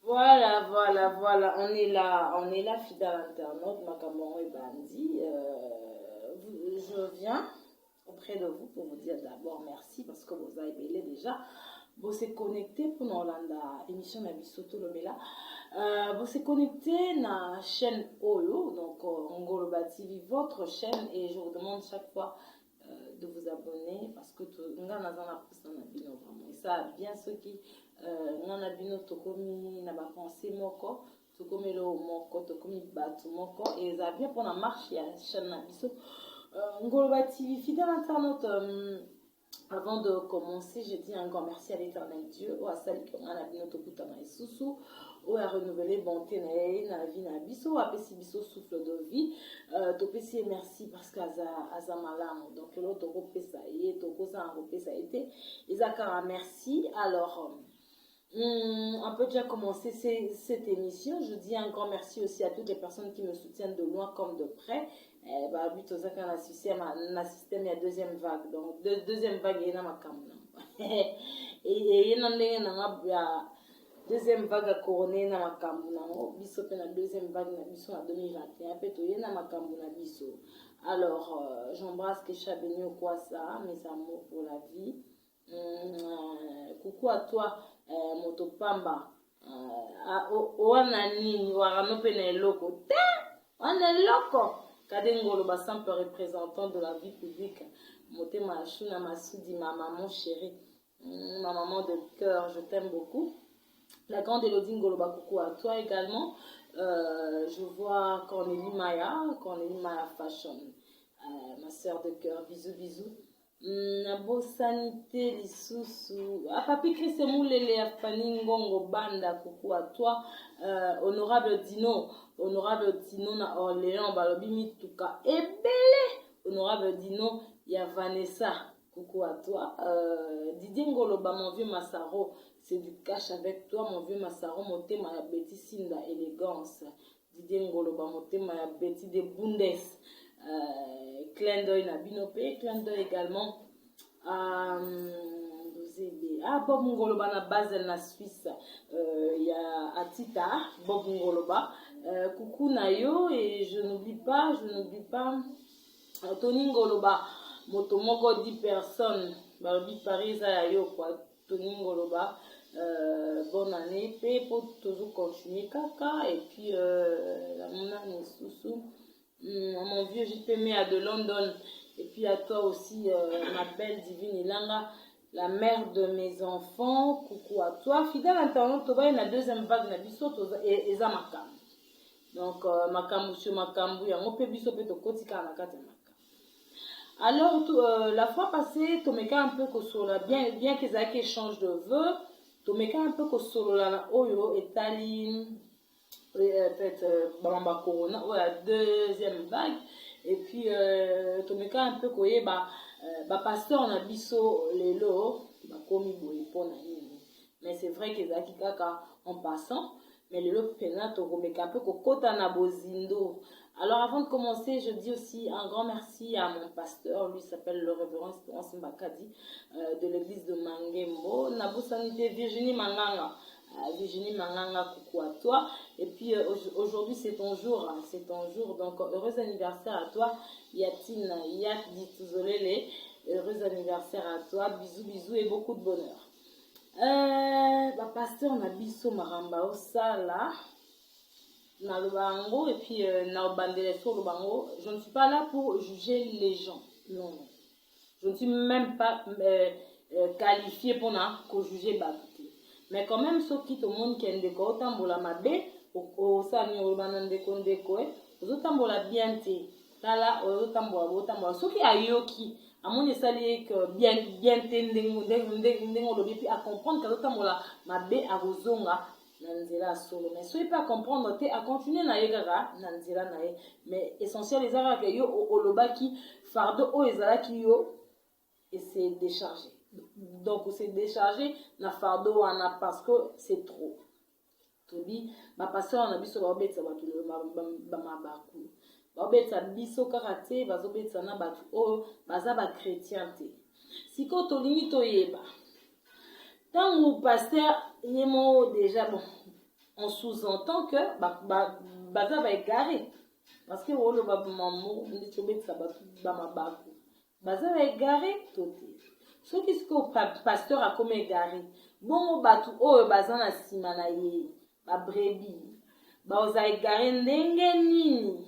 Voilà. On est là, fidèle internaute, Makamon et Bandi. Je viens auprès de vous pour vous dire d'abord merci parce que vous avez belé déjà. Vous êtes connecté pour nous la émission Nabisoto Lomela. Vous êtes connecté à la chaîne Oyo, donc Ngoloba TV, votre chaîne, et je vous demande chaque fois de vous abonner parce que nous avons vraiment. Et ça, bien ceux qui nous avons tokomi na ba pensée moko, tokomi lo moko, tokomi batu moko, et ça bien pour la marche ya chaîne Nabiso. Ngoloba TV, fidèle internaute. Avant de commencer, je dis un grand merci à l'éternel Dieu, au Asali qui a notre kutama et sousou, au a renouvelé bonté na la vie na biso, a pesi biso souffle de vie, to pesi merci parce qu'aza malam, donc l'autre to pesa yé, to kosa en pesa été, et zakara merci. Alors, on peut déjà commencer cette émission. Je dis un grand merci aussi à toutes les personnes qui me soutiennent de loin comme de près. But aux un système il y a deuxième vague, donc deuxième vague il y a ma cam et il y a deuxième vague à couronner na ma cam biso pe na deuxième vague na biso en 2021 pe to yena ma cam na biso. Alors j'embrasse Kesha Benio quoi ça, mes amours pour la vie. Coucou à toi Motopamba. Wana nini warano pe na eloko te wana eloko Kadengoloba, simple représentant de la vie publique. Motema Ashuna Massoudi, ma maman chérie, ma maman de cœur, je t'aime beaucoup. La grande Elodie Ngoloba, coucou à toi également. Je vois Cornélie Maya Fashion, ma soeur de cœur, bisous. Nabo sanité lisusu. Papi Krisemoulele Afani Ngongo Banda, coucou à toi. Honorable Dino na Orléans, balobi mituka ebele. Honorable Dino, ya Vanessa, coucou à toi. Didier Ngoloba, mon vieux Massaro, c'est du cash avec toi, mon vieux Massaro, motema ya Betty Sinda, élégance. Didier Ngoloba, motema ya Betty de Bundes. Clin d'œil na Binopé, clin d'œil également Bob Ngoloba na Basel na Suisse, il y a Atita, Bob Ngoloba, coucou Nayo, et je n'oublie pas Tony Ngoloba, Motomoko 10 personnes, Balobi Paris à yo quoi, Tony Ngoloba, bonne année, pour toujours continuer kaka, et puis la mona Sousou. Mon vieux JPM à de London, et puis à toi aussi ma belle divine Ilanga, la mère de mes enfants, coucou à toi, fidèle internaute, tu vois la deuxième vague na biso et za makam. Donc makambu sur makambu ya ngope biso pe to kotika na kati makam. Alors la fois passée, tomeka un peu kosola bien qu'ils aient échange de vœux, tomeka un peu kosola na oyo etali peut-être Bamba Corona, la deuxième vague, et puis tomeka un peu koye pasteur na biso lelo bakomi boye pona nini, mais c'est vrai que zaki kaka en passant, mais lelo pena to komeka un peu kokota na bozindo. Alors avant de commencer, je dis aussi un grand merci à mon pasteur, lui s'appelle le révérend Espérance Mbakadi de l'église de Mangembo, Nabo Sanité Virginie Manganga. Virginie Manganga, coucou à toi. Et puis aujourd'hui c'est ton jour, donc heureux anniversaire à toi, Yatine Yat Dituzolele, heureux anniversaire à toi, bisous et beaucoup de bonheur. Pasteur Nabiso Maramba Osala, na Lubango, et puis na Obandele sur Lubango, je ne suis pas là pour juger les gens, non. Je ne suis même pas qualifiée pour juger Batouti. Mais quand même, ceux qui te montrent qu'il y a des gens qui ont mabe, au sami au banandeko ndeko, aux autres bien té, tala aux autres ceux qui a yoki, à mon esali que bien té ndengo lobi puis à comprendre que autres mabe à rozonga nanzela solo. Mais ceux qui pas comprendre té à continuer na yegara nanzela na ye. Mais essentiel les ara que yo olobaki fardeau o ezala ki yo et c'est déchargé. Donc c'est déchargé na fardeau wana parce que c'est trop. Tobi ba pasteur na biso ba obetsa batu ba mabaku. Ba obetsa biso karate ba obetsa na batu o baza ba chrétien te. Siko to limite yeba. Tango pasteur yemo déjà bon. on sous-entend que baza va égarer. Parce que on va maman, on dit que ça va baza va égarer tout. Ce qui est que pasteur a comme égaré. Bon batu oh baza na sima na ye, ba brebis, ba oza égaré ndenge nini.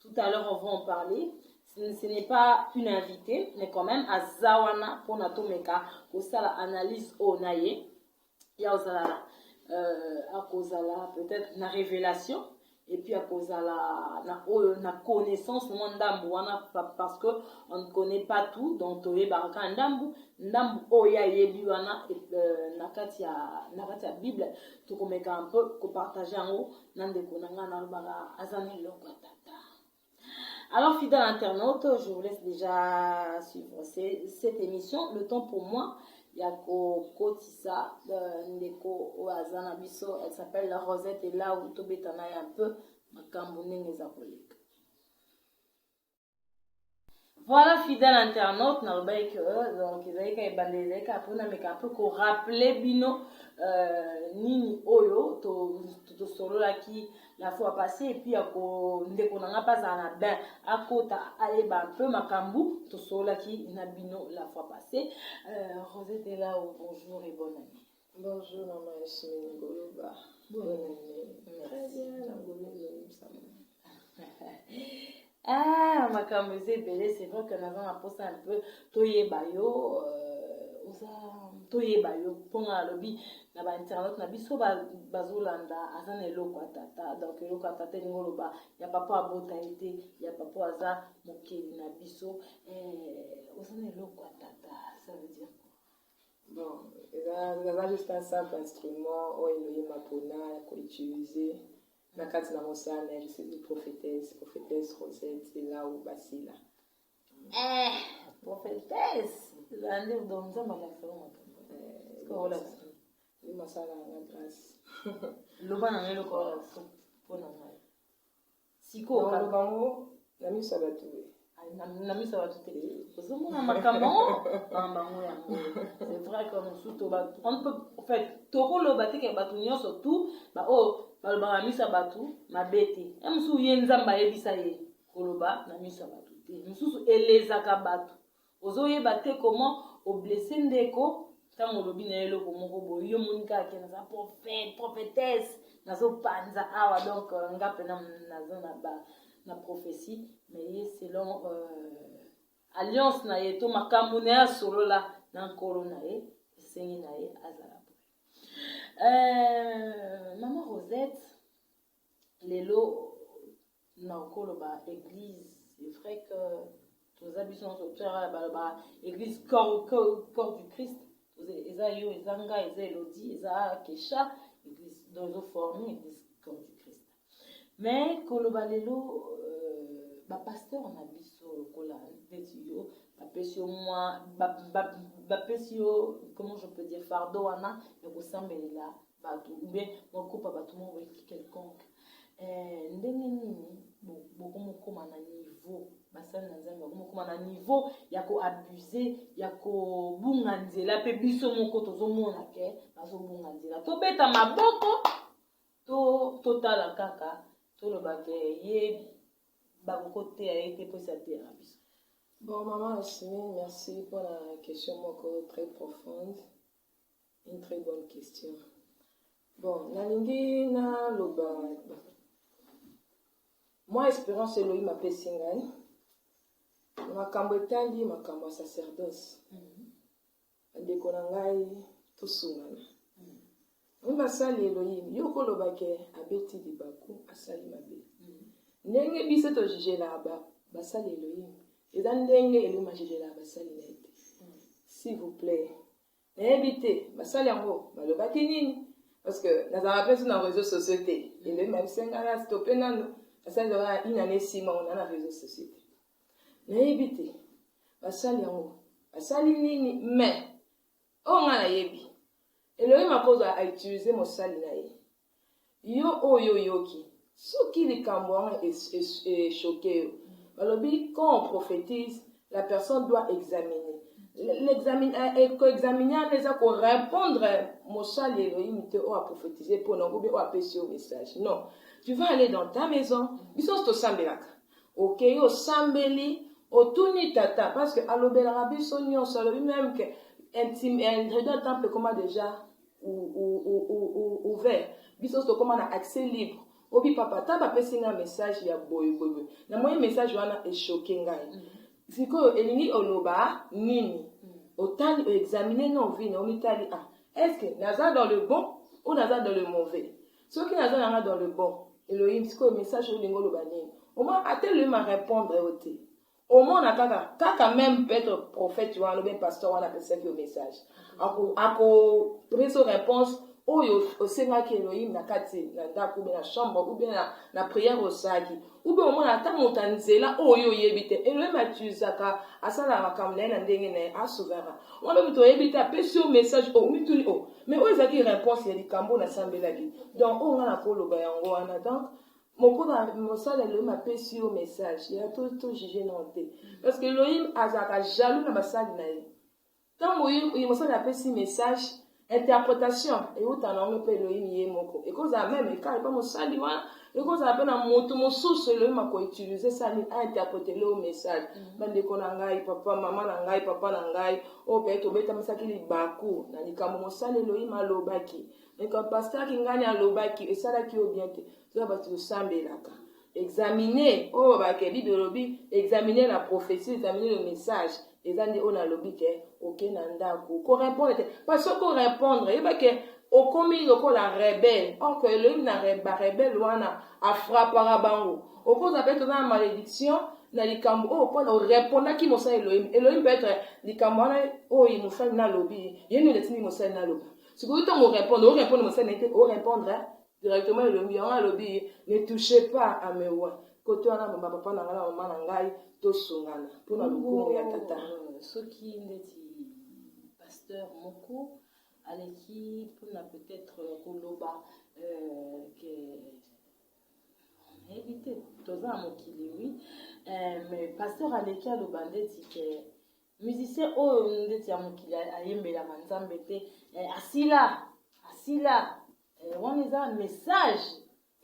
Tout à l'heure on va en parler. Ce n'est pas une invitée, mais quand même à Zawana pour Natomeka, pour ça l'analyse au naye. Il y a peut-être une révélation. Et puis à cause de la connaissance parce que on ne connaît pas tout donc toye baraka ndambu oya yebi wana nakati ya Bible to komeka un peu ko partager en nande konanga na banga azane lokata. Alors fidèle internaute, je vous laisse déjà suivre cette émission. Le temps pour moi, yako kotisa ndeko oazana biso, elle s'appelle la Rosette et là où tobetana un peu makambo nenge za koleka. Voilà fidèle internaute, n'albaye que donc ezalika ebandezeka apona meka un peu ko rappeler bino nini oyo to solo la qui la fois passée et puis ako ndeko nanga pas na ben akota ayeba un peu makambu to solo la qui na bino la fois passée. Rosette est là, bonjour et bonne année. Bonjour maman Yasmine Goloba. Bonne année. Très bien, la Goloba ça. Ah, makambo belé, c'est vrai que nous avons posé un peu toyeba yo toyeba yo ponga lobi na ba internet na biso bazolanda azana eloko atata donc eloko atata ngoloba ya papa abota été ya papa aza mokeli na biso azana eloko atata ça veut dire quoi? Bon, c'est juste un simple instrument où il y a mapona qu'on utilise. Na kati na mosana je suis une prophétesse Rosette c'est là où basila. Prophétesse l'année dans nzamba la salon voilà. Ni masala na grâce. Loba na ngelo ko pona ngai. Siko ka lobango na miso batu. Na miso batu te. Ozomona makambo bango ya. C'est vrai que nous tout on peut en fait toko loba te ke batu nyonso tout ba o balobaka misa batu mabete mosusu ye nzambe ayebisa ye koloba na misa batu te mosusu elezaka batu ozoyeba te comment oblesse ndeko ntango olobi na eloko moko boye yo moni kaka naza prophétesse nazopanza awa donc nga mpena naza na prophétie mais ye selon alliance na ye to makambo na ye asolola na nkolo na ye esengi na ye azala. Maman Rosette, lelo na okoloba église, c'est vrai que tous habitants sur terre ba église corps du Christ, eza yo ezanga eza Elodie eza Kesha église dans le formé église corps du Christ. Mais koloba lelo ba pasteur na biso lokola betio bapesio moi bapesio comment je peux dire fardeau wana ya kosambelela batu ou bien mokopa batu mo quelconque ndenge nini bokomokoma na niveau basali na nzambe bokomokoma na niveau ya koabuse ya kobunga nzela mpe biso moko tozomona ke bazobunga nzela tobeta maboko totala kaka toloba ke ye bakokote ya ete posa te ya biso. Bon, maman Yasmine, merci pour la question très profonde. Une très bonne question. Bon, nalingi na loba. Moi, espérance Elohim m'a pesi ngai. Makambo etali makambo sacerdoce. Ndeko na ngai tosungana. Mba sali Elohim, yo koloba ke abeti libaku asali mabe. Ndenge biso to juger la basali Elohim. Eza ndenge Elohim juger la basali na ete. S'il vous plaît. N'invitez, basali yango balobaki nini? Parce que dans un rappel sur nos réseaux sociaux, Elohim m'a sengala stopé nano. Basali doit une année 6 mois on a réseaux sociaux. N'invitez, basali yango basali nini? Mais on a yebi. Elohim m'a posé à utiliser mon sali na ye. Yo oyo yoki. Ce qui les Camerounais est choqué. Quand on prophétise, la personne doit examiner. l'examiner les a pour répondre mosali Elohim te o a prophétiser pour non ou bien o a passer au message. Non, tu vas aller dans ta maison, biso to sambelaka. OK, yo sambeli otuni tata parce que alobela biso nyonso alobi même que intime un temple comment déjà ouvert. Biso to comment na accès libre. Obi papa ta ba pesi nga message ya boy. Na moyen message wana e choquer ngai. Siko elingi oloba nini otali examiner non vie no mitali est-ce que naza dans le bon ou naza dans le mauvais ceux qui naza dans le bon Elohim siko message olingo oloba nini au moins attelle ma répondre ôté au moins na kaka même peut-être prophète wana bien pasteur wana pesa ki au message ako prise réponse oyo osengaki Elohim na kati na ndako ou bien na chambre ou bien na prière osaki ou bien au moins ata moto nzela oyo oyebi te Elohim atuzaka asala makambo na ye na ndenge na ye asovera wana moto oyebi te apesi yo message mituni mais oyo ezalaki réponse ya likambo nasambelaki donc oyo nga na koloba yango wana donc mokolo mosala Elohim apesi yo message ya to juge non te parce que Elohim azalaka jaloux na basali na ye ntango oyo mosala apesi message interprétation et où t'en as un peu Elohim yé moko et cause à même et quand pas mon sali wa et cause à peine un moto mon source Elohim a quoi utiliser ça à interpréter le message bande ko nangai papa maman nangai papa nangai o peut obeta masaki li baku na likambo mon sali Elohim a lobaki mais quand pasteur ki ngani a lobaki et ça là qui au bien te ça va te sambelaka examiner oh ba ke bibelobi examiner la prophétie examiner le message et ça on a lobby que OK nanda ko répondre parce que répondre et ba que au commis la rebelle or que le na rebelle wana a frappera bango au cause avec une malédiction na likambo oh pour répondre qui mo sa Elohim peut être likambo na oh il mo sa na lobby yenu le tini mo sa na lobby si vous temps répondre mo sa na été répondre directement Elohim a lobby ne touchez pas à mes voix côté wana papa na ngala maman na ngai to sungana pour na lukumu ya tata soki ndeti pasteur moko aleki mpona peut-être koloba ke évite toza na mokili oui mais pasteur aleki aloba ndeti ke musicien oyo ndeti ya mokili ayembelaka nzambe te asila wana eza message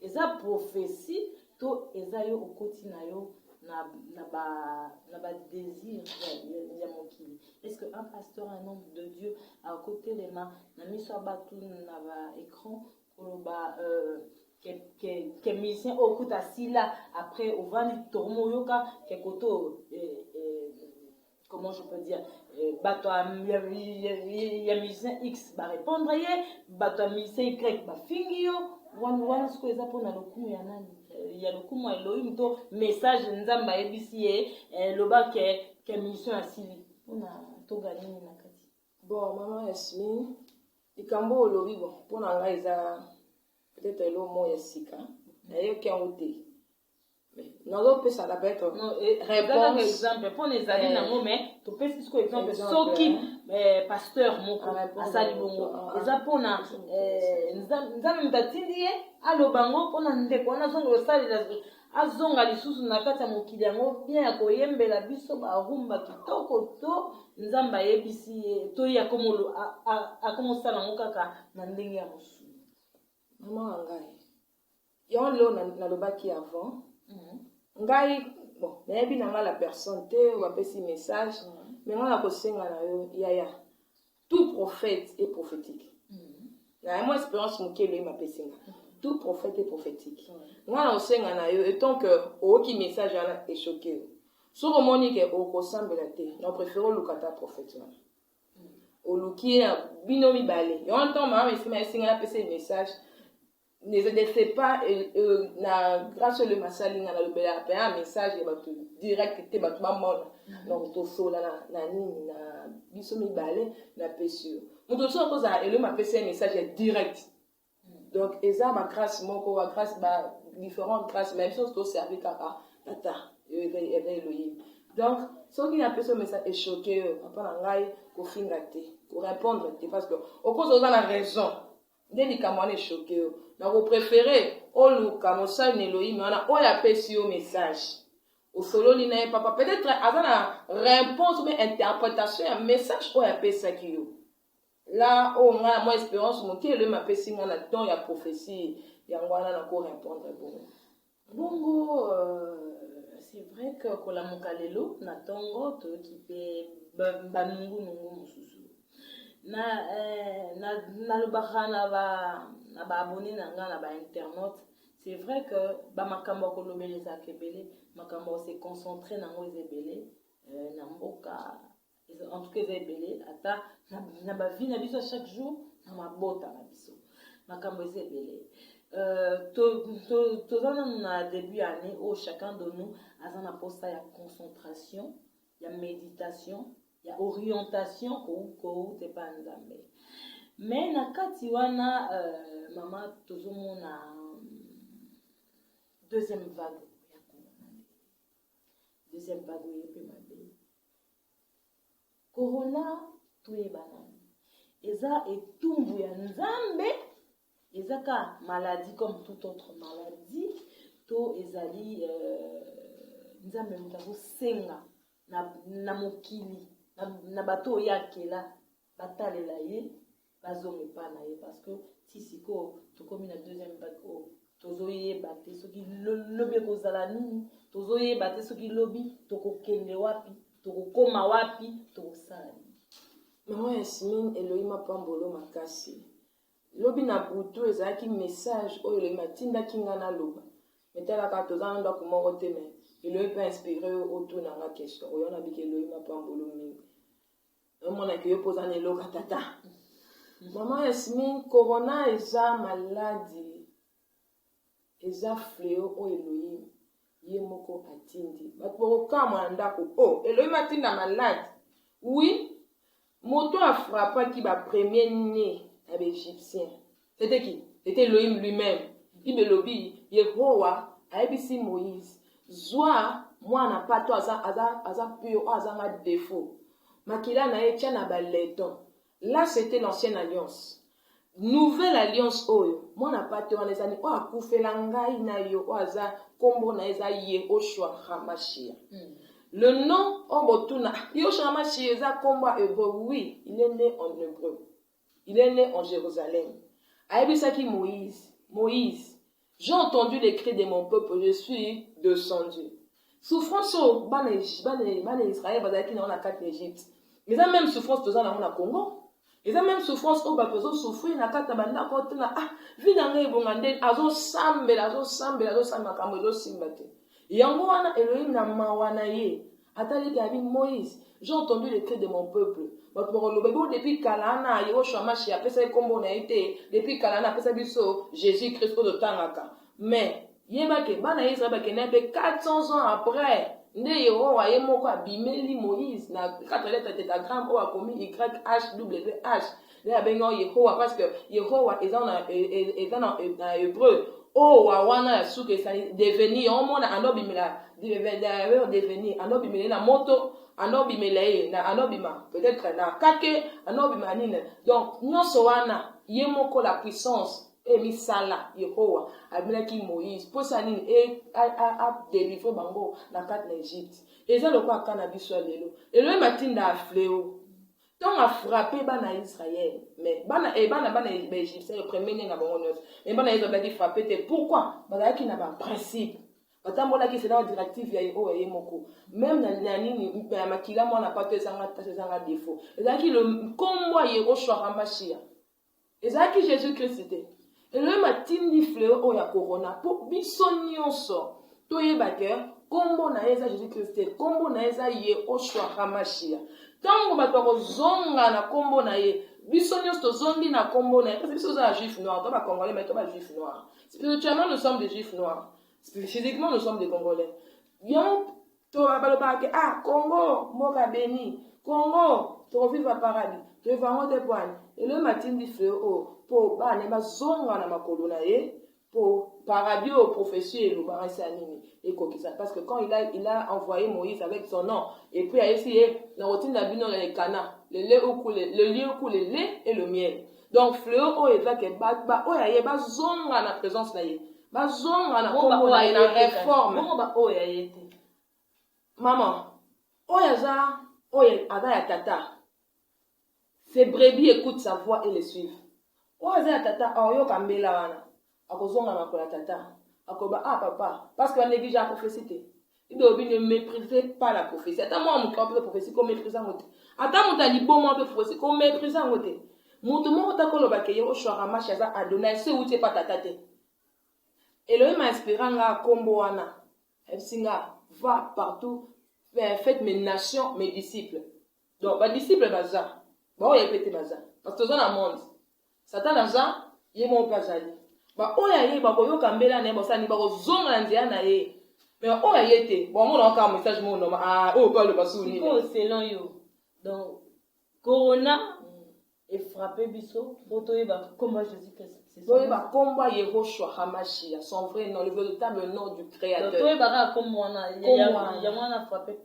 eza prophétie to eza yo okoti na yo na ba désir ya mokili. Est-ce que un pasteur, un homme de Dieu à côté les mains na miso batu na ba écran koloba que musicien okuta sila après ovani tomo yoka ke koto comment je peux dire bato ya musicien X ba répondre ye bato musicien Y ba fingi yo wana siko eza pona lokumu ya nani ya lokumu ya Elohim to message nzamba ebisi ye loba ke mission asili pona toga nini na kati bon maman Yasmine likambo olobi bon pona nga eza peut-être elo mo ya sika na yo ki angote nazopesa na peut-être réponse exemple pona ezali nango mais topesi siko exemple soki pasteur moko asali bongo eza pona nzambe mutatindi ye alobango mpona ndeko wana azonga osalela azonga lisusu na kati ya mokili yango bien ya koyembela biso barumba kitoko to nzambe ayebisi ye to ye akomosala yango kaka na ndenge ya mosusu mama ya ngai yango lelo nalobaki avant ngai bon nayebi na ngai la personne te bapesi message mais ngai nakosenga na yo yaya tout prophète est prophétique na moi expérience moke Elohim apesi nga tout prophète est prophétique nga na osenga na yo etant que oyoki message wana echoke yo soki omoni ke okosambela te na préféré oluka ta prophète wana oluki ye bino mibale yango ntango mama esinga yapesa message ne fais pas na grâce le masalinga na lobela pe un message ya bato direct te bato bamona donc tosola na nini na biso mibale na pesi yo moto so kozala Elohim apesa message direct donc eza ba grâce moko ba grâce ba différentes grâces même chose to servir kaka tata Elohim donc soki na pesa message est choqué papa na ngai ko finga te ko répondre te parce que au cause oza na raison nde likambo wana choqué na ko préférer oluka mosali na Elohim wana oyo apesi yo message au solo lina papa peut-être azana réponse ou interprétation un message ou appelle ça qui yo là on a moins espérance mon qui le m'appelle singa na temps ya prophétie ya ngwana na ko répondre bongo c'est vrai que kola mokalelo na tongo to qui pe banungu nungu mususu na lobaka na ba abonné na nga na ba internaute. C'est vrai que ba makambo ko lobele za kebele makambo se concentrer na ngo ezebele na mboka en tout cas ezebele ata na ba vie na biso chaque jour na mabota na biso makambo ezebele tozana na début année où chacun de nous a un poste ya concentration ya méditation ya orientation ko te pa nzambe mais na kati wana mama tozomona deuxième vague ya corona deuxième vague yepe mabe corona toyebana eza etumbu ya nzambe ezaka maladie comme toute autre maladie to ezali nzambe moto senga na mokili na bato yakela batalela ye bazonge pa na ye parce que si siko tokomi na deuxième vague tozoyeba te soki lobi ekozala nini tozoyeba te soki lobi tokokende wapi tokokoma wapi tokosala nini. Mama Yasmine Elohim apambolo makasi lobi na butu ezalaki message oyo Elohim atindaki nga na loba metalaka tozana ndako moko te me Elohim mpe inspiré autour na nga question oyo na biki Elohim apambolo mingi omonaki yo poza na eloka tata. Mama Yasmine corona eza maladie eza fléau oyo Elohim ye moko atindi bato bakokama na ndako Elohim atinda malade oui moto afrappaki ba premier né à l'Égyptien. C'était qui? C'était Elohim lui-même. Il me lobi, Yehowa, aebisi Moïse. Zwa, moi n'a pas toi, aza pur, aza défaut. Makila na etia na baleton. Là, c'était l'ancienne alliance. Nouvelle alliance oyo. Moi n'a pas toi, les années, akufela ngai na yo, aza kombo na eza Yehoshua Hamashia. Le nom, Obotuna, Yehoshua Hamashia, eza kombo hébreu. Oui, il est né en hébreu. Il est né en Jérusalem. Aïbisaki Moïse, j'ai entendu les cris de mon peuple, je suis descendu. Souffrance au ban Israël, bazaki na on a 4 Égypte. Mais la même souffrance dans la Congo. Et la même souffrance au bateau souffrir na kata banda kote na vida ngai bongande azo sambela kamodo simbate. Yango wana Elohim na mawana ye. Atali kabi Moïse, j'ai entendu les cris de mon peuple. Depuis Kalana, Yehoshua Mashiach, après ça, comme on a été, depuis Kalana, après ça, Jésus-Christ de Tangaka. Mais, Yemake, Bana Israël, qui n'est 400 ans après, ne Yehowa, Yemoko, Abimeli, Moïse, na 4 lettres de tétagramme, ou a commis YHWH. Là, Benyon Yehowa, parce que Yehowa est en hébreu. Oh, Wawana, Souke, ça devenir, on m'a anobimela, devenir, anobimela, na moto, anobimela, na anobima, peut-être na kake, anobima nine. Donc, non, soana, yemoko la puissance, et misala, Yehowa, abilaki Moïse, pour ça, et a délivré bango, na 4 l'Égypte. Et ça, le quoi, cannabis soit l'élo. Et le matin, a fléau. Tant a frappé bana Israël, mais bana Égyptien le premier né na bango neuf. Mais bana Israël dit frappé pourquoi? Bana qui n'a pas principe. Batambola qui c'est dans directive ya Yehova yemoko. Même na nini makila moi n'a pas te sanga défaut. Et ça qui le combo Yehoshua Hamashia. Et ça qui Jésus-Christ était. Et le matin di fléau o ya corona pour bisonionso. Toyeba ke combo na eza Jésus-Christ, combo na eza Yehoshua Hamashia. Tango bato zonga na kombo na ye biso nyonso zongi na kombo na ye parce que biso za juif noir to ba congolais mais to ba juif noir spirituellement nous sommes des juifs noirs physiquement nous sommes des congolais yon to baloba ke Congo moka béni Congo to vivre paradis to vivre des points et le matin dit feu pour ba ne ba zonga na makolo na ye pour paradis au prophétie et le barassa nini et kokisa parce que quand il a envoyé Moïse avec son nom et puis il a essayé la routine d'abino les cana le lait au coulé le lait au coulé le lait et le miel donc fleur o eza ke ba o ya ba zonga na présence na ye ba zonga na kombo na réforme comment ba o ya yete maman, Oyaza, Ada ya tata. Ses brebis écoutent sa voix et les suivent. Oyaza ya tata, Oyo Kambela wana. Akozonga na kola tata. Akoba, ah papa, parce qu'on néglige la prophétie. Il doit ne méprisez pas la prophétie. Attends, moi, on peut prophétie qu'on méprise en côté. Attends, mon talibon, moi, on peut prophétie qu'on méprise en côté. Mon tout le monde, on a dit, on choisit ma chaise à donner, c'est où tu es pas ta tête. Elohim m'a inspiré à Komboana. Singa, va partout, faites mes nations, mes disciples. Donc, mes disciples, baza. Bon, il y a pété baza. Parce que dans le monde, Satan, baza, il y a mon pasali. Bah, oh, il y a bah, yo kambela ne, bah, ça, ni bah, zonga ndia na ye. Mais oh, il y a été. Bon, moi, on a un message, mon nom. Ah, oh, pas le basou. C'est long, yo. Donc, Corona est frappé, biso. Botoye, bah, combat Jésus-Christ. Botoye, bah, combat Yehoshua Hamashia, son vrai nom, le véritable nom du Créateur. Botoye, bah, comme on a, il y a moins à frapper.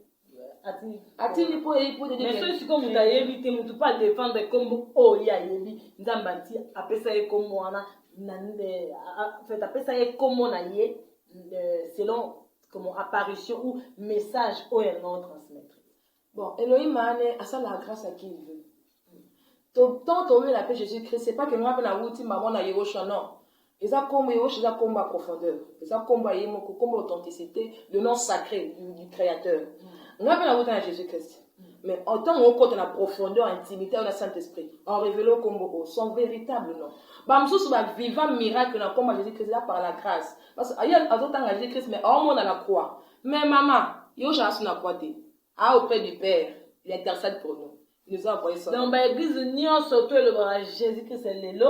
Atini pour des mais ceux qui comme vous avez évité, vous ne pas défendre comme oh, il y a Yebi, Nzambati, après ça, comme on a, fait après ça, comme on a selon comme apparition ou message où elle va transmettre. Bon, Elohim m'a amené à ça la grâce à qui il veut. Tant qu'on veut la paix Jésus-Christ, c'est pas que moi, la route, maman, na Yehoshua, non. Et ça, comme Yehoshua, ça, comme ma profondeur. Et ça, comme l'authenticité, le nom sacré du Créateur. On a la route à Jésus-Christ. Mais en tant qu'on a la profondeur, l'intimité, on a le Saint-Esprit. En révélant comme son véritable nom. Bamsou, c'est un vivant miracle comme Jésus-Christ là par la grâce. Parce qu'il y a d'autres temps Jésus-Christ, mais au moins on a la croix. Mais maman, Yehoshua a la croix. Auprès du Père, il intercède pour nous. Il nous a envoyé ça. Donc, l'église, nous avons surtout le Jésus-Christ, c'est l'élo.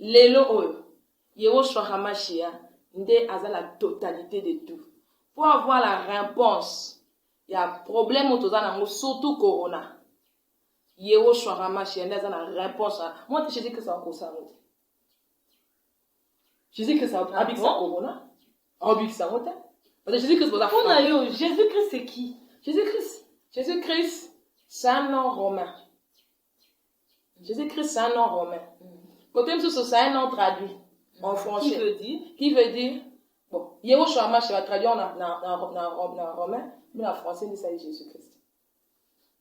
L'élo, Yehoshua Hamashia, il a la totalité de tout. Pour avoir la réponse, il y a un problème surtout Corona. Yehoshua Hamashia, il a la réponse. Moi, je dis que ça va ça. Je dis que ça va avec ça Corona. Avec ça, Jésus-Christ, c'est qui? Jésus-Christ, c'est un nom romain. Jésus-Christ, c'est un nom romain. Côté de c'est un nom traduit en français. Qui veut dire bon, Yehoshua Hamashia va traduire en romain, mais en français, il s'agit de Jésus-Christ.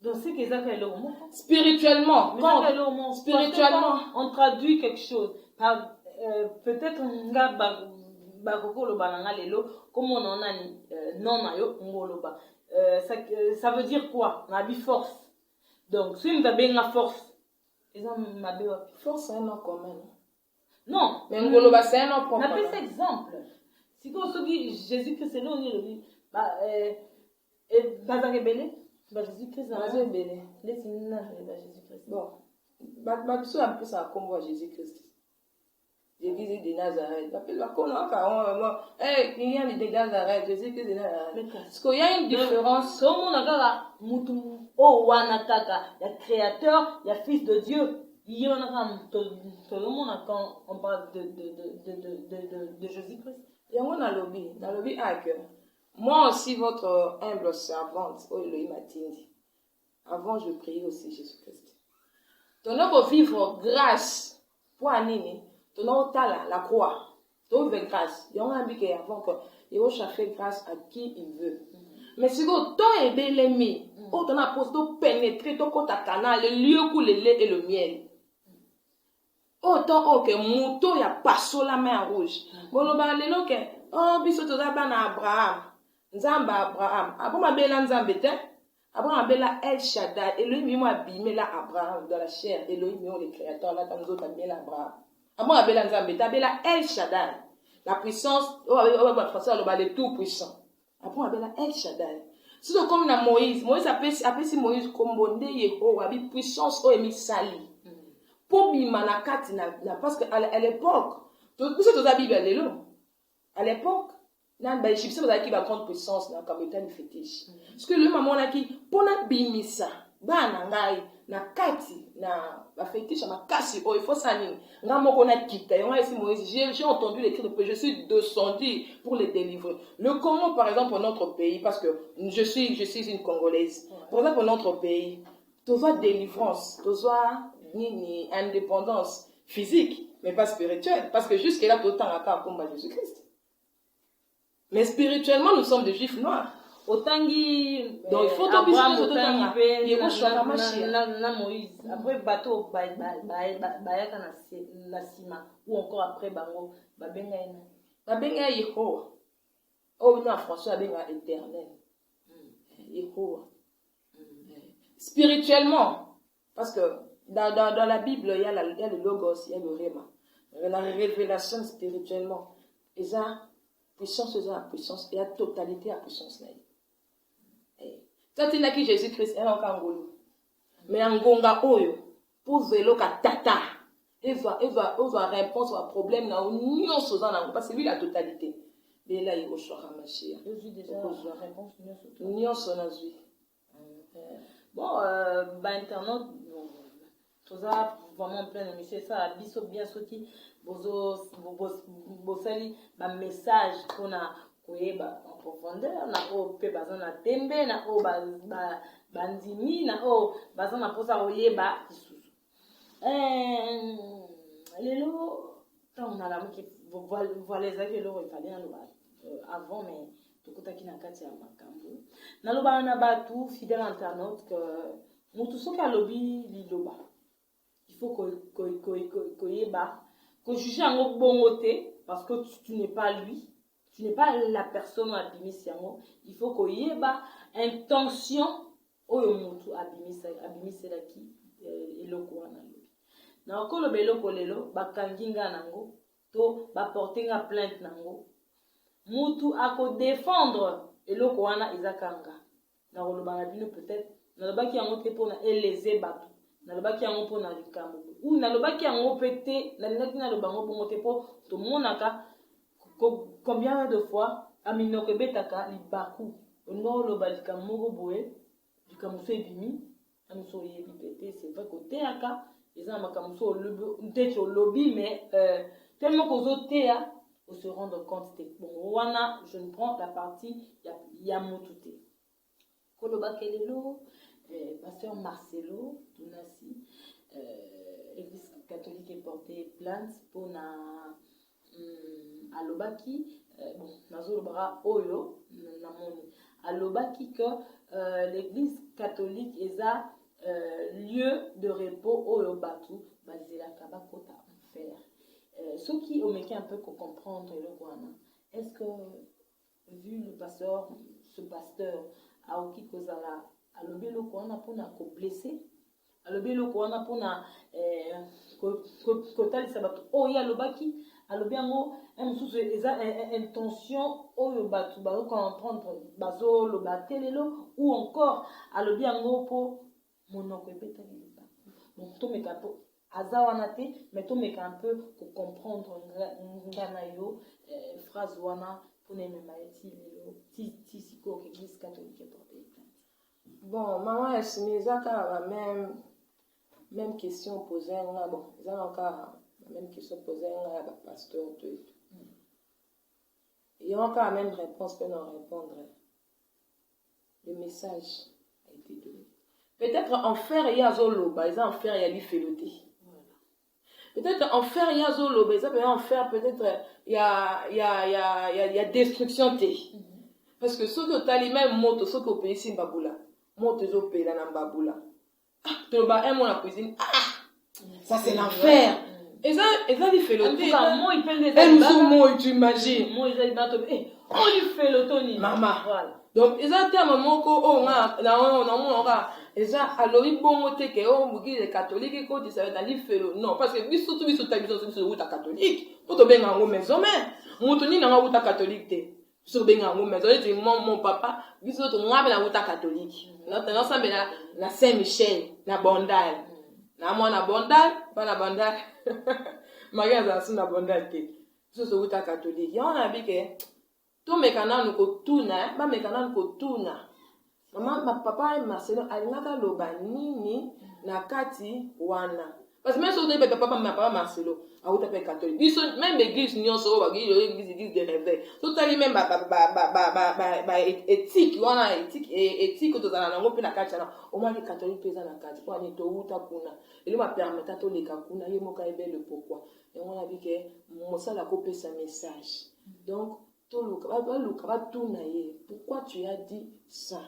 Donc, c'est qu'ils appellent le roman. Spirituellement, spirituellement, on traduit quelque chose. Peut-être comme on en a non ça veut dire quoi? On a dit force. Donc, si on a bien la force, force, c'est un nom commun. Non. Mais Ngoloba, c'est un nom commun. On appelle ça exemple. Si on se dit Jésus-Christ, c'est nous, il dit, Jésus-Christ, c'est belé. Jésus-Christ. Bon, je un peu ça comme Jésus-Christ. Jésus de Nazareth. Il y a Jésus-Christ de Nazareth. Parce qu'il y a une différence. Oh, il y a créateur, il y a fils de Dieu. Il y en a tout le monde quand on parle de Jésus-Christ. Il y a un lobby. Dans le lobby, moi aussi, votre humble servante, oh Elohim m'a dit. Avant, je priais aussi Jésus-Christ. Ton nom pour vivre grâce pour Anini. Ton nom la croix. Ton veut grâce. Il y a un dit avant que Yehoshua fait grâce à qui il veut. Mais si vous t'en aidez les mis, t'en as posé de pénétrer ton côté canal, le lieu où le lait et le miel. Autant que mouton ya passo la main rouge. Bon, le balelo que oh biso to zaba na Abraham. Nzamba Abraham. Après ma belle Nzambe te. Après ma belle El Shaddai. Elohim m'a abîmé là Abraham dans la chair. Elohim le créateur là dans nous autres abîmé là Abraham. Après ma belle Nzambe ta belle El Shaddai. La puissance français le tout puissant. Après ma belle El Shaddai. Si c'est comme na Moïse appelle si Moïse comme bonde Yehowa bi puissance o emi sali. Pour bimanakati na parce que à l'époque tout ça la Bible est là. À l'époque nan ba égyptien ba qui va grande puissance na kabeta ni fétiche. Parce que le maman là qui pona bimisa bana ngai na kati na ba fétiche ma kasi il faut ça ni ngamoko na kita yo ici Moïse j'ai entendu les cris de je suis descendu pour les délivrer. Le Congo par exemple pour notre pays parce que je suis une Congolaise. Par exemple pour notre pays tu vois délivrance, tu vois ni indépendance physique, mais pas spirituelle. Parce que jusque-là, tout le temps, à comme Jésus-Christ. Mais spirituellement, nous sommes des juifs noirs. otangi donc il faut Abraham que otangi pe na Moïse après bateau bayaka na sima ou encore après bango babenga ena babenga Yehowa oh non François abenga éternel Yehowa spirituellement parce que dans la Bible il y a le logos il y a le réma la révélation spirituellement et ça puissance et la totalité à puissance là ça c'est qui Jésus-Christ est encore ngolo mais ngonga oyo pour vélo ka tata il va réponse à réponse na nyonso dans parce que lui la totalité mais là il reçoit Machia Jésus déjà la réponse nyonso na zui bon internaute tout ça vraiment plein de monsieur ça biso bien sorti bosali ba message pona koyeba en profondeur na o pe bazana tembe na o bandimi na o bazana posa koyeba isusu lelo tant na la muki voilà ezaki eloko ifali naloba avant mais tokutaki na kati ya makambo naloba na batu fidèle internaute que mutu soki alobi liloba il faut koyeba juger yango bongo te parce que tu n'es pas lui tu n'es pas la personne abimisi yango il faut koyeba intention oyo mutu abimiselaki eloko wana lobi na okoloba eloko lelo bakangi nga nango to baporte nga plainte nango mutu akodéfendre eloko wana ezakanga na koloba na bino peut-être nalobaki yango te mpona eleze bato nalobaki yango mpona likambo ou nalobaki yango mpe te nalingaki naloba yango bongo te mpo tomonaka combien de fois aminoko ebetaka libaku olinga oloba likambo moko boye likambo so ebimi amiso oyebi mpe te c'est vrai koteyaka eza na makambo so ndeti olobi mais tellement kozoteya on se rendre compte te bon wana je ne prends la partie ya mutu te koloba kelelo pasteur Marcelo Tunasi l'église catholique est portée plainte pour na alobaki bon nazolobara oyo namoni alobaki que l'église catholique eza lieu de repos oyo batu bazelaka bakota enfer ceux qui omeki un peu comprendre eloko wana est-ce que vu le pasteur ce pasteur aoki kozala alobi eloko wana mpona koblesse alobi eloko wana mpona kotalisa bato oyo alobaki alobi yango mosusu eza intention oyo bato bazokomprendre bazoloba te lelo ou encore alobi yango mpo monoko ebetaki libaku bon tomeka mpo aza wana te mais tomeka un peu kocomprendre nga na yo phrase wana mpona emema eti lelo ti sikoyo église catholique eporte plainte. Bon, maman esimi eza kaka même question posée nga bon eza kaka même question posée nga ya bapasteur to etu yango kaka même réponse mpe na répondre le message a été donné peut-être enfer ye azoloba eza enfer ya lifelo te peut-être enfer ye azoloba eza mpe enfer peut-être ya destruction te parce que soki otali même moto soki opelisi mbabula moto ezopela na mbabula toloba un mot na cuisine ça c'est l'enfer eza lifelo te moi tu imagines mama donc eza terme moko oyo nga namonaka eza alobi bongo te ke oyo mokili catholique ekotisa na lifelo non parce que biso tu biso ta biso wuta catholique po tobenga yango maison mère moto nini nanga wuta catholique te biso tobenga yango maison eti mon papa biso tongabe na wuta catholique nasambela na Saint-Michel na Bondal na mwana Bondal pa na Bondal maria azala so na Bondal te biso towuta catholique yango nayebi ke tomeka nanu kotuna bameka nanu kotuna mama papa Marcelo alingaka loba nini na kati wana parce que même soki toyebi papa Marcelo awuta mpe catholique biso même église nyonso oyo bakoki église de réveil totali même éthique wana éthique tozala nango mpe na kati wana omwaki catholique mpe eza na kati mpo ani towuta kuna elo bapermeta toleka kuna ye moko ayebele pourquoi yango nabi ke mosala kopesa message donc pourquoi tu as dit ça?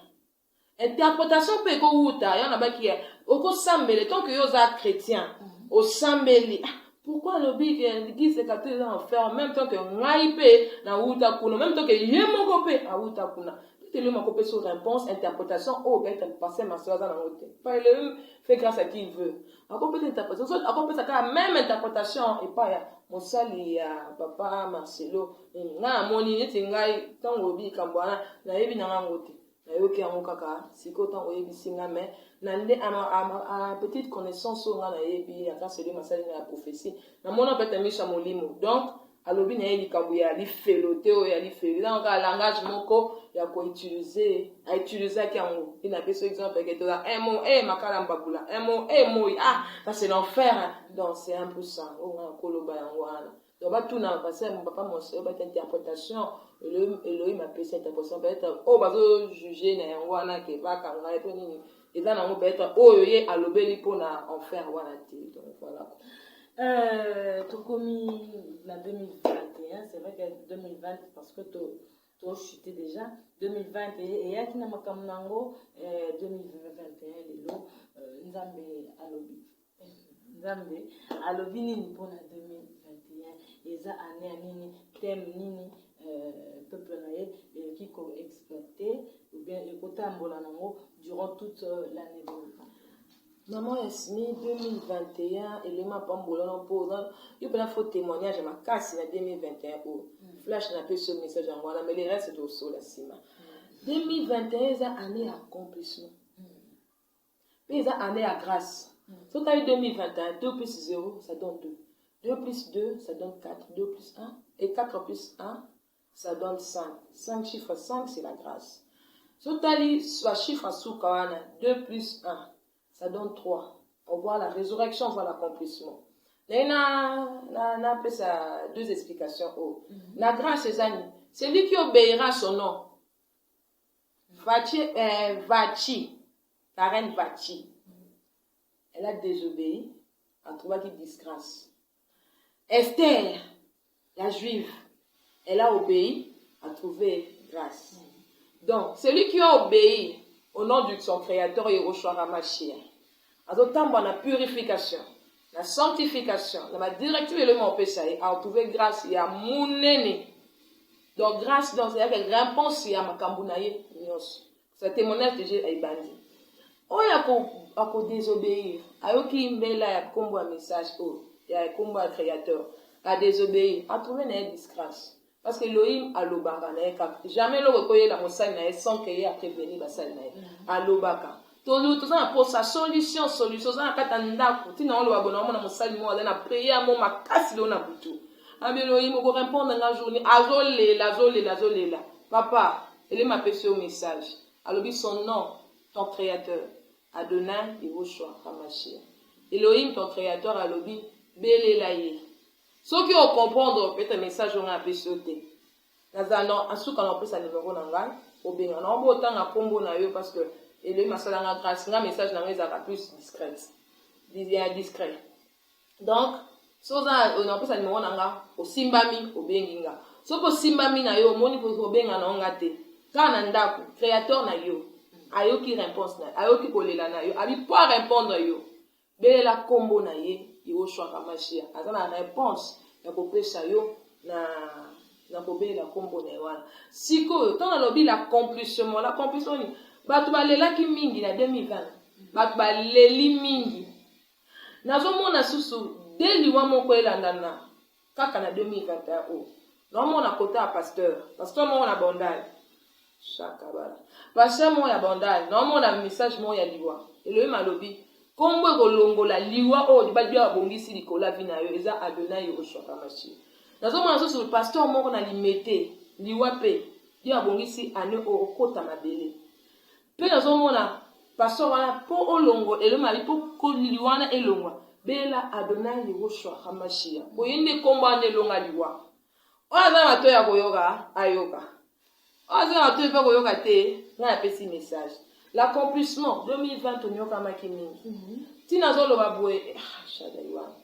Interprétation peut être il y en a qui est au sambeli tant que yo za chrétien au sambeli pourquoi le big l'église c'est catholique en faire en même temps que ngaipe na uta kuna même temps que yemoko pe a uta kuna peut le moko pe sur réponse interprétation oh ben t'as passé ma soeur dans la route pas le fait grâce à qui il veut encore peut interprétation encore peut ça la même interprétation et pas ya mosali ya papa Marcelo nga moni neti ngai tango bi kambwana na yebi na ngote na yoki yango kaka siko tango yebi singa mais nande a petite connaissance nga na yebi aka celui masali na prophétie na mona peut misha molimo donc alobi na yebi kabuya li felote o ya li feli donc ka langage moko ya ko utiliser a utiliser ki yango ina beso exemple que toi un mot makala mbabula un mot moi ça c'est l'enfer donc c'est un peu ça on nga koloba yango ana donc ba tuna parce que mon papa mon soeur ba interprétation Elohim m'a cette interprétation peut-être bazo juger na yango ana ke ba kanga et nini et là na peut-être yoye alobeli pona enfer wana ti donc voilà. Tokomi la 2021, c'est vrai que 2020 parce que tu chuté déjà 2020 et yaki na makamnango 2021 lelo nzambe alobi nini pona 2021 eza année nini thème nini peuple naye qui ko exploiter ou bien ekotambola nango durant toute l'année 2020. Maman Esmi 2021 élément pambolano posant il peut faut témoignage ma casse na 2021 au flash na peu ce message en voilà mais les restes c'est au sol la cima 2021 c'est année accomplissement puis c'est année à grâce so tu as eu 2021 2 plus 0 ça donne 2 2 plus 2 ça donne 4 2 plus 1 et 4 plus 1 ça donne 5 5 chiffres 5 c'est la grâce so tu as eu soit chiffre sous kawana 2 plus 1 ça donne 3. On voit la résurrection, on voit l'accomplissement. On a deux explications. La grâce, c'est lui qui obéira à son nom. Vachi, la reine Vachi. Elle a désobéi, elle a trouvé qu'il disgrâce. Esther, la juive, elle a obéi, elle a trouvé grâce. Donc, celui qui a obéi au nom de son créateur, Yehoshua Hamashiach. Dans la purification, la sanctification, dans la directive de mon péché, a trouvé grâce, il y a mouneni. Donc, grâce, c'est-à-dire que réponse, il y a ma kambounaye, c'est témoignage que j'ai à Ibandi. Oh, il y a pour désobéir. Il y a un message, il y a un créateur, à désobéir, à trouver une disgrâce. Parce que Elohim a l'obaka, jamais le recueillir la montagne sans qu'il y ait à prévenir la salle. À l'obaka. Tout ça pour sa solution, ça a katanda, tu n'as pas bonhomme, on a montagne, on a prié à mon macasse, on a boutou. Elohim, on répond dans la journée, azolé, papa, il m'a passé au message. Alors, son nom, ton créateur, Adonai, Yehoshua, Hamashiach. Elohim, ton créateur, alors, belé laïe. Ceux qui ont comprendre peut-être un message on a appelé sauter. Nazano asu quand on peut sa numéro nanga au bien on a autant à combo na yo parce que et le masala na grâce na message na les a plus discret. Donc soza on a peut sa numéro nanga au simbami au benginga. So ko simbami na yo moni ko benga na ngate. Kana ndako créateur na yo. Ayo qui réponse na ayo qui kolela na yo. Abi pas répondre yo. Bele la combo na ye. Yehoshua Hamashiach. Azana réponse ya kopesa yo na kobé la combo na wana. Siko tant na lobi l'accomplissement ni batu balela ki mingi na 2020. Batu baleli mingi. Nazo mona susu deli wa moko elandana kaka na 2021 o. Na mona kota pasteur mo na bondal. Shakabala. Pasteur mo ya bondal, na mona message mo ya liwa. Elohim alobi kombo kolongola liwa o dibabia bongisi likola vina yo eza Adonai Yehoshua Hamashiach. Nazo mona so le pasteur moko na limete liwa pe dia bongisi ane o kota mabele. Pe nazo mona pasteur wana po olongo elo mali po ko liwa na elongwa bela Adonai Yehoshua Hamashiach. Boyende kombo ane longa liwa. Oza mato ya koyoka ayoka. Oza mato ya koyoka te na pesi message. L'accomplissement 2020 on yoka makini. Ti nazo lo babwe shada iwa.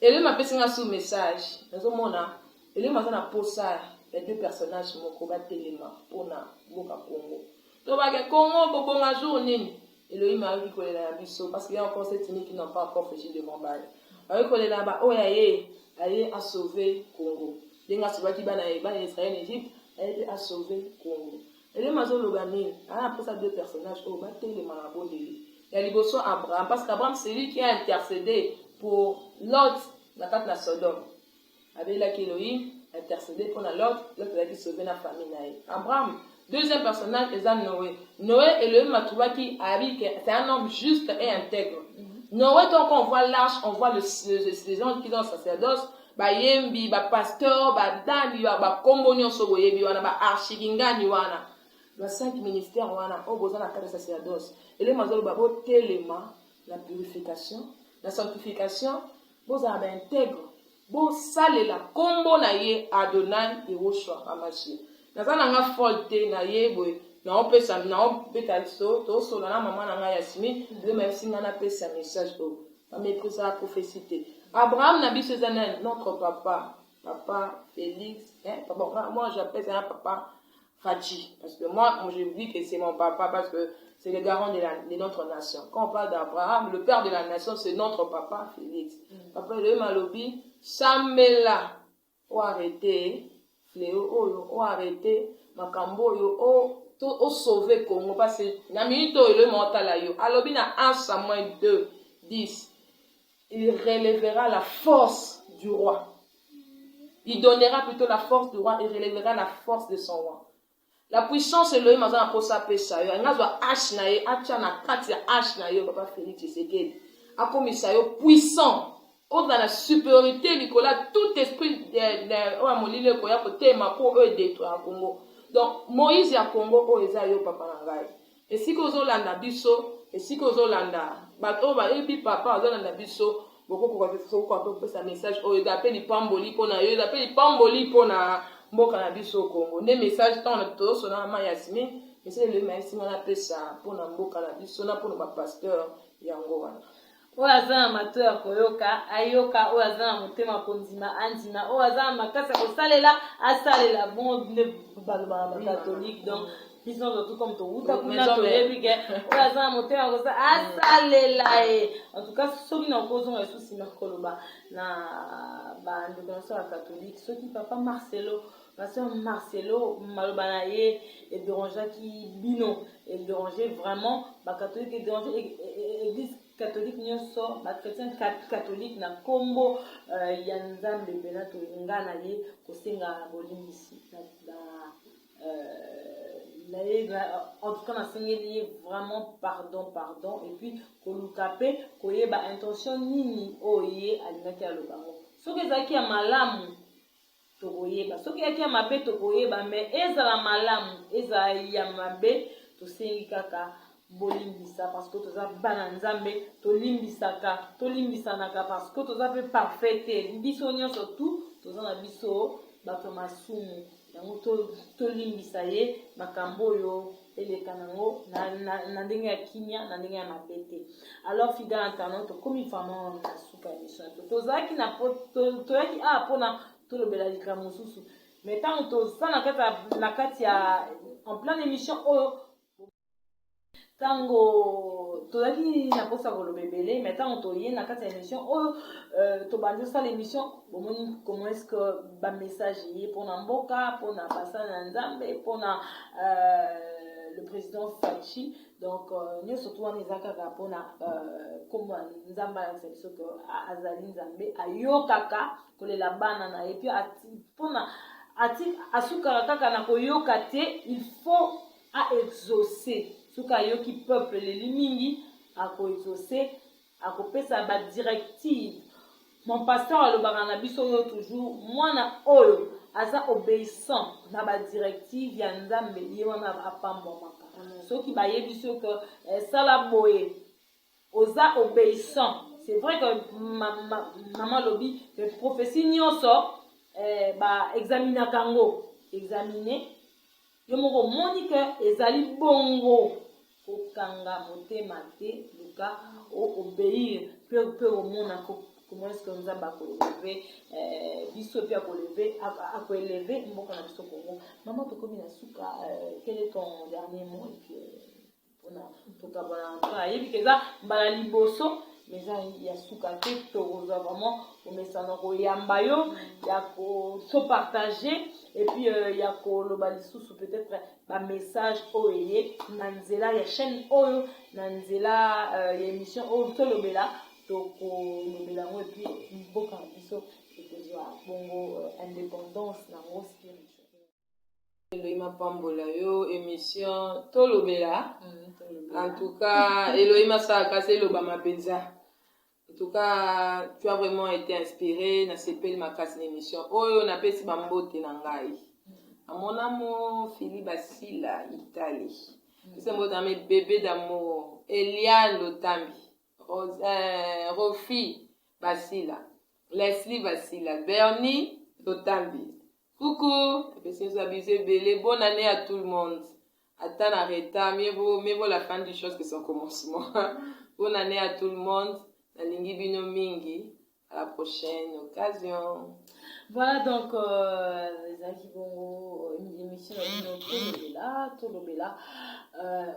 Ele ma pesinga sous message. Nazo mona ele ma na posa les deux personnages moko batelema mpona mboka Congo. Tobake Congo bobonga jour nini Elohim a eu kolela biso parce qu'il y a encore cette ethnie qui n'ont pas encore fait devant Baal. A eu kolela ba oya ye aye a sauver Congo. Denga sobaki bana Israël Égypte aye a sauver Congo. Et les mazos logani a après ça deux personnages au batelema na bodeli. Il y a liboso Abraham parce qu'Abraham c'est lui qui a intercédé pour Lot la carte la Sodome. Avec la Elohim intercédé pour Lot qui sauver la famille. Abraham, deuxième personnage, c'est Noé. Noé, Elohim a trouvé qui c'est un homme juste et intègre. Noé, donc on voit l'arche, on voit les gens qui sont sacerdoce, ba yembi, ba pasteur, ba dani, ba kombonyo sobo yebi wana, ba archivingani wana. Le 5 ministères wana, on besoin de la sacerdoce. Et les mazolo babo téléma, la purification, la sanctification, vous avez intègre. Bon salela kombo na ye Adonai Yehoshua Amashi. Nazana nga folte na ye boy. Na opesa na opeta so to so na maman na nga Yasmine, le même singa na pesa message to. Ça méprise la prophétie. Abraham na biso zana notre papa Félix, papa moi j'appelle ça papa Fachi parce que moi je dis que c'est mon papa parce que c'est le garant de notre nation. Quand on parle d'Abraham, le père de la nation, c'est notre papa Félix. Papa le Malobi Samela, o arrêté, fléau, o arrêté, makambo yo, o sauver Congo, parce que na minute le monta yo, alobi na 1 Samuel 2, 10, il relèvera la force du roi. Il donnera plutôt la force du roi et relèvera la force de son roi. La puissance Elohim mazana posa pesa yo, ngazwa H na ye, acha na kati ya H na yo, papa Félix Tshisekedi. Akomisa yo puissant. Dans la supériorité, Nicolas, tout esprit de côté pour eux détruire Congo. Donc, Moïse à Congo, oh, Esaïe, papa Nangai. Et si vous avez un biso, et si vous avez un bateau, papa, vous avez un biso, beaucoup de ça message, oh, ils appellent les pamboli pour na, ils appellent les pamboli pour na, mboka na biso Congo. Des messages, tant on a tous, on a ma Yasmine, mais c'est le message, on appelle ça pour na mboka na biso, on a pour nos pasteurs, yango. Oaza amateur koyoka ayoka oaza motema kondima andima oaza makasa ko salela bon ne balba catholique donc ils sont surtout comme to uta kuna to yebige oaza motema ko salela en tout cas soki na kozo ngesu sima koloba na ba ndikoso catholique soki papa Marcelo Pasteur Marcelo maloba et déranger qui bino et déranger vraiment ba catholique et déranger église catholique nyonso ba chrétien catholique na kombo ya nzambe pena to ngana ye kosenga bolimbisi en tout cas na sengeli vraiment pardon et puis kolukape koyeba intention nini oye alinaki alobango soki ezalaki ya malamu tokoyeba soki yaki ya mabe tokoyeba mais ezala malamu ezala ya mabe tosengi kaka bolimbisa parce que toza bana nzambe tolimbisanaka parce que toza pe parfait te biso nyonso tout toza na biso bato masumu yango tolimbisa ye makambo oyo eleka nango na ndenge ya kimia na ndenge ya mabe te. Alors fidèle internaute tokomi vraiment na suka ya émission tozalaki toyaki mpona tolobela likambo mosusu mais ntango toza na kati ya en pleine émission oyo tango tozaki na posa koloba ebele mais ntango toye na kati ya émission oyo tobandi osala émission bomoni comment est-ce que bamessage ye mpona mboka mpona basala na nzambe mpona le président Fachi donc nyonso tu wana eza kaka mpona kombo ya nzambe alakisa biso ke azali nzambe ayokaka kolela bana na ye puis mpona asukaka kaka na koyoka te il faut aexaucer soki ayoki peuple leli mingi akoexauce akopesa badirective mon pasteur alobaka na biso oyo toujours mwana oyo aza obéissant na badirective ya nzambe ye wana apambwamaka soki bayebi so ke sala boye oza obéissant c'est vrai que mama lobi que prophétie nyonso baexaminaka yango examine yo moko moni ke ezali bongo kokanga motema te luka obéir pe omona comment est-ce que nous avons élevé biso puis à élever mboka na biso Congo. Maman to komi na suka, quel est ton dernier mot et puis on a tout cas voilà et puis que ça bala liboso mais ça il y a suka te to vraiment au messana ko yamba yo ya ko so partager et puis il y a ko lo balisusu peut-être ba message oyé na nzela ya chaîne oyo na nzela ya émission oyo to lobela to ko lobela ngo et puis mboka biso et que bongo indépendance na ngo spirituel. Elohim apambola yo émission tolobela. En tout cas, Elohim asaka loba mapenza. En tout cas, tu as vraiment été inspiré na sepel makasi l'émission. Oyo na pesi bambote na ngai. À mon amour, Philippe Basila, Italie. C'est mon ami bébé d'amour. Eliane Lotambi. Rofi Basila. Leslie Basila. Bernie Lotambi. Coucou, bonne année à tout le monde. Attends, arrête, mieux vaut la fin des choses que son commencement. Bonne année à tout le monde. À la prochaine occasion. Voilà donc les amis bongo une émission tolobela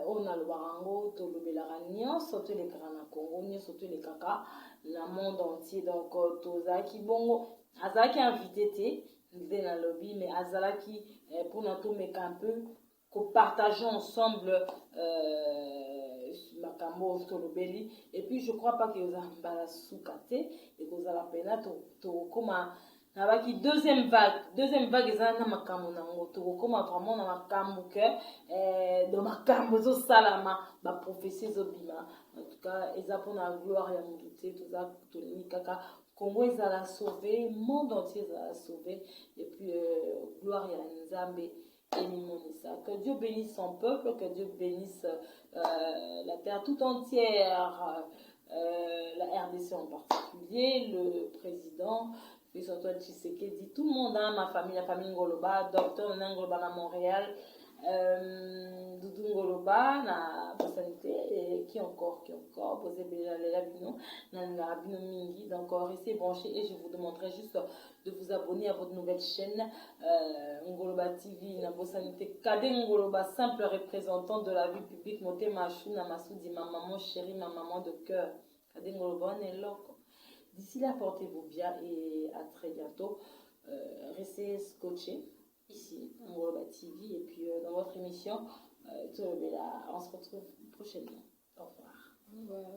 on a le barango tolobela ranio surtout les karana Congo surtout les kaka le monde entier donc tozaki bongo azaki invité te dans le lobby mais azalaki pour nous mettre un peu qu'on partage ensemble makambo tolobeli et puis je crois pas que vous avez la soukate et que vous avez la peine to comme nabaki deuxième vague ezana na makambo nango to comme vraiment na makambo que de makambo zo salama ba prophétie zo bima en tout cas eza pour la gloire ya muté tout ça tolini kaka Congo ezala sauvé monde entier ezala sauvé et puis gloire ya Nzambe. Que Dieu bénisse son peuple, que Dieu bénisse la terre tout entière, la RDC en particulier, le président, puis Antoine Tshisekedi, tout le monde, hein, ma famille, la famille Ngoloba, docteur Ngoloba à Montréal, Doudou Ngoloba, na Bosanité, et qui encore, posez bien les labino, na labino mingi, donc restez branchés et je vous demanderai juste de vous abonner à votre nouvelle chaîne Ngoloba TV, na Bosanité, Kade Ngoloba, simple représentant de la vie publique, Moté Machou, Namasoudi, ma maman chérie, ma maman de cœur, Kade Ngoloba, on est loco. D'ici là, portez-vous bien et à très bientôt. Restez scotchés ici, Ngoloba TV, et puis dans votre émission, on se retrouve prochainement. Au revoir. Au revoir.